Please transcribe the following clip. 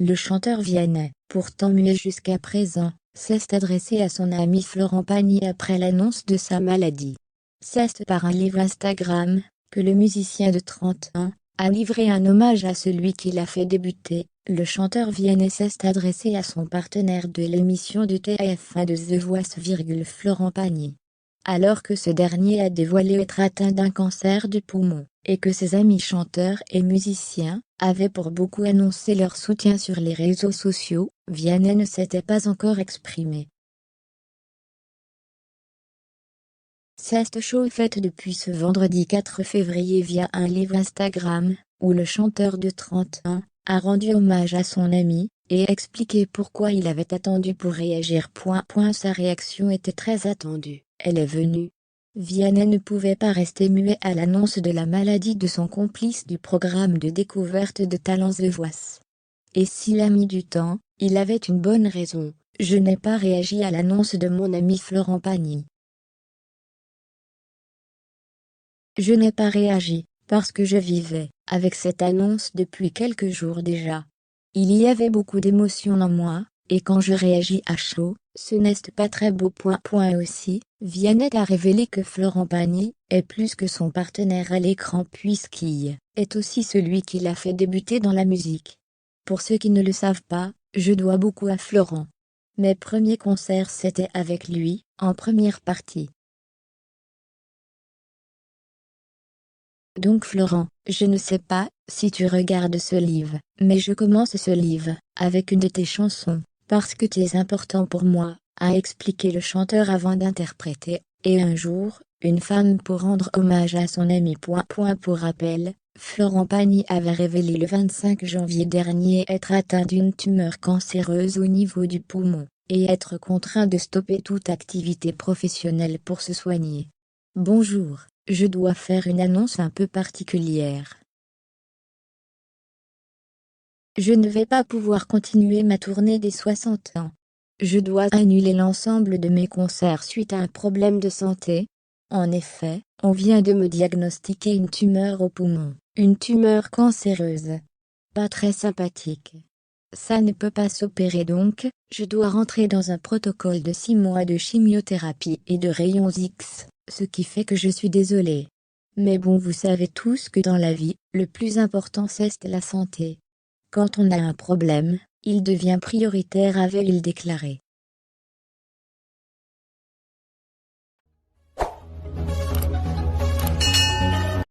Le chanteur Vianney, pourtant muet jusqu'à présent, s'est adressé à son ami Florent Pagny après l'annonce de sa maladie. C'est par un live Instagram que le musicien de 30 ans a livré un hommage à celui qui l'a fait débuter. Le chanteur Vianney s'est adressé à son partenaire de l'émission de TF1 de The Voice, Florent Pagny. Alors que ce dernier a dévoilé être atteint d'un cancer du poumon, et que ses amis chanteurs et musiciens avaient pour beaucoup annoncé leur soutien sur les réseaux sociaux, Vianney ne s'était pas encore exprimé. C'est chose faite depuis ce vendredi 4 février via un live Instagram, où le chanteur de 30 ans a rendu hommage à son ami, et expliqué pourquoi il avait attendu pour réagir. Sa réaction était très attendue, elle est venue. Vianney ne pouvait pas rester muet à l'annonce de la maladie de son complice du programme de découverte de talents The Voice. Et s'il a mis du temps, il avait une bonne raison. Je n'ai pas réagi à l'annonce de mon ami Florent Pagny. Je n'ai pas réagi, parce que je vivais avec cette annonce depuis quelques jours déjà. Il y avait beaucoup d'émotions en moi, et quand je réagis à chaud, ce n'est pas très beau. Aussi, Vianney a révélé que Florent Pagny est plus que son partenaire à l'écran puisqu'il est aussi celui qui l'a fait débuter dans la musique. Pour ceux qui ne le savent pas, je dois beaucoup à Florent. Mes premiers concerts c'était avec lui, en première partie. Donc Florent, je ne sais pas si tu regardes ce livre, mais je commence ce livre avec une de tes chansons, parce que tu es important pour moi, a expliqué le chanteur avant d'interpréter, et un jour, une femme pour rendre hommage à son ami. Pour rappel, Florent Pagny avait révélé le 25 janvier dernier être atteint d'une tumeur cancéreuse au niveau du poumon, et être contraint de stopper toute activité professionnelle pour se soigner. Bonjour. Je dois faire une annonce un peu particulière. Je ne vais pas pouvoir continuer ma tournée des 60 ans. Je dois annuler l'ensemble de mes concerts suite à un problème de santé. En effet, on vient de me diagnostiquer une tumeur au poumon, une tumeur cancéreuse. Pas très sympathique. Ça ne peut pas s'opérer donc, je dois rentrer dans un protocole de 6 mois de chimiothérapie et de rayons X, ce qui fait que je suis désolée. Mais bon, vous savez tous que dans la vie, le plus important c'est la santé. Quand on a un problème, il devient prioritaire, avait-il déclaré.